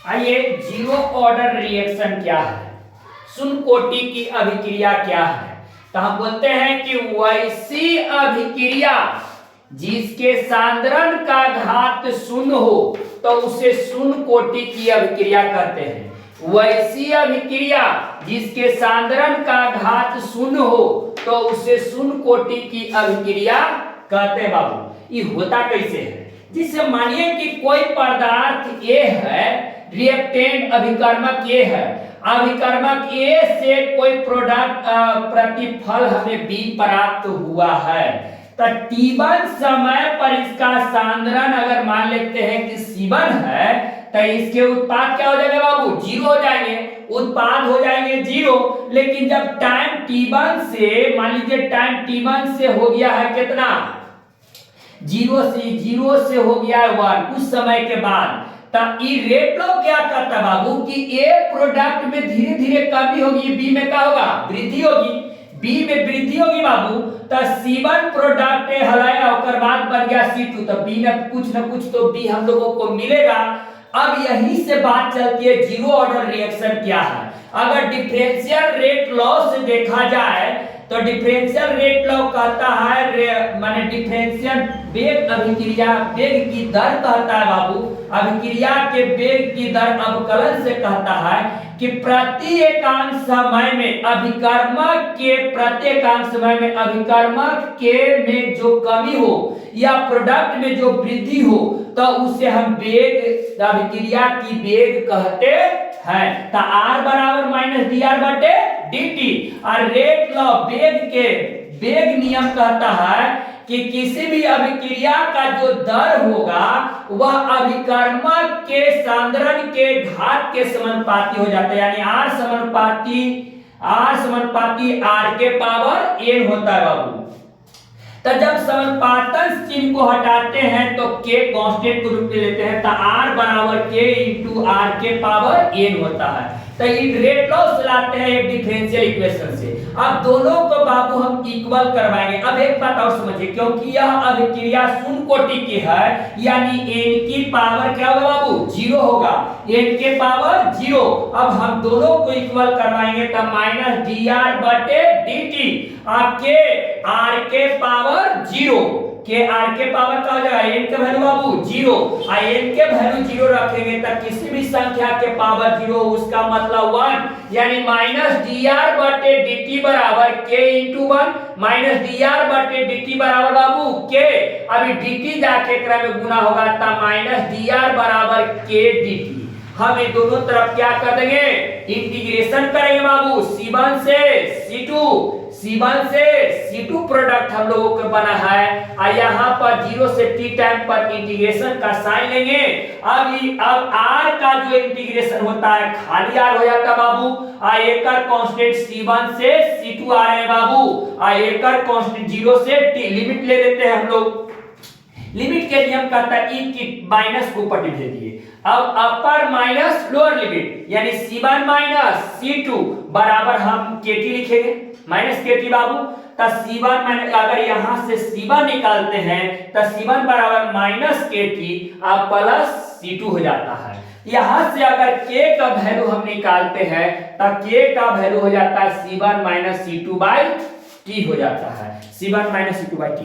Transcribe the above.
आइए, zero order reaction क्या है, शून्य कोटि की अभिक्रिया क्या है। तो हम बोलते हैं कि वैसी अभिक्रिया जिसके सांद्रण का घात शून्य हो तो उसे शून्य कोटि की अभिक्रिया कहते हैं। वैसी अभिक्रिया जिसके सांद्रण का घात शून्य हो तो उसे शून्य कोटि की अभिक्रिया कहते हैं। बाबू, ये होता कैसे है? जिससे मानिए कि कोई पदार्थ ए है, रिएक्टेंट अभिकर्मक ए है, अभिकर्मक ए से कोई प्रोडक्ट प्रतिफल हमें बी प्राप्त हुआ है, तो T1 समय पर इसका सांद्रण अगर मान लेते हैं कि C1 है तो इसके उत्पाद क्या हो जाएंगे बाबू? जीरो हो जाएंगे, उत्पाद हो जाएंगे जीरो। लेकिन जब टाइम T1 से, मान लीजिए टाइम T1 से हो गया है कितना? जीरो से हो गया है 1, कुछ समय के बाद तो ये रेट लॉ क्या कहता है बाबू कि ए प्रोडक्ट में धीरे धीरे कमी होगी, बी में क्या होगा? वृद्धि होगी। बी में वृद्धि होगी बाबू, तो C1 प्रोडक्ट हलाया और बाद बन गया C2, तो बी में कुछ न कुछ तो बी हम लोगों को मिलेगा। अब यही से बात चलती है जीरो ऑर्डर रिएक्शन क्या है। अगर डिफरेंशियल रेट लॉ से देखा जाए तो डिफरेंशियल रेट लॉ कहता है, माने डिफरेंशियल वेग अभिक्रिया, वेग की दर कहता है बाबू, अभिक्रिया के वेग की दर अवकलन से कहता है कि प्रति एकांश समय में अभिकर्मक के, प्रति एकांश समय में अभिकर्मक के में जो कमी हो या प्रोडक्ट में जो वृद्धि हो तो उसे हम वेग, अभिक्रिया की वेग कहते हैं। तो R बराबर माइनस dr बटे dt। और रेट लॉ, वेग के, वेग नियम कहता है कि किसी भी अभिक्रिया का जो दर होगा वह अभिकर्मक के सांद्रण के घात के समानुपाती हो जाता है, यानी R समानुपाती R के पावर n होता है बाबू। तो जब समानुपातन चिन्ह को हटाते हैं तो k कांस्टेंट के रूप में लेते हैं, तो R बराबर k इंटू R के पावर n होता है। तो ये रेट लॉ से लाते हैं एक डिफरेंशियल इक्वेशन से। अब दोनों को बाबू हम इक्वल करवाएंगे। अब एक बात और समझिए, क्योंकि यह अभिक्रिया शून्य कोटि की है, यानी n की पावर क्या होगा बाबू? जीरो होगा, n के पावर जीरो। अब हम दोनों को इक्वल करवाएंगे तो माइनस dr बटे dt, आपके r के पावर जीरो, के r के पावर का हो जाएगा n का वैल्यू बाबू जीरो, और n के वैल्यू जीरो रखेंगे तो किसी भी संख्या के पावर जीरो उसका मतलब 1, यानी माइनस dr बटे dt बराबर k इंटू 1, माइनस dr बटे dt बराबर बाबू k, अभी dt जाके क्रम में गुना होगा तो माइनस dr बराबर k dt। हम ये दोनों तरफ क्या कर देंगे? इंटीग्रेशन करेंगे बाबू, C1 से C2 प्रोडक्ट हम लोगों को बना है, और यहाँ पर 0 से t टाइम पर इंटीग्रेशन का साइन लेंगे। अब r का जो इंटीग्रेशन होता है खाली r हो जाता है बाबू, और एकर कांस्टेंट C1 से C2 आ रहे हैं बाबू, और एकर कांस्टेंट 0 से t, लिमिट ले लेते हैं हम लोग। लिमिट के नियम कहता है e की माइनस को ऊपर भेजिए। अब अपर माइनस लोअर लिमिट, यानी C1 माइनस C2 बराबर हम kt लिखेंगे, माइनस kt बाबू। तो C1 माइनस, अगर यहां से C1 निकालते हैं तो C1 बराबर माइनस kt अब प्लस C2 हो जाता है। यहां से अगर k का वैल्यू हम निकालते हैं तो k का वैल्यू हो जाता है C1 minus C2 by t हो जाता है, C1 minus C2 by t।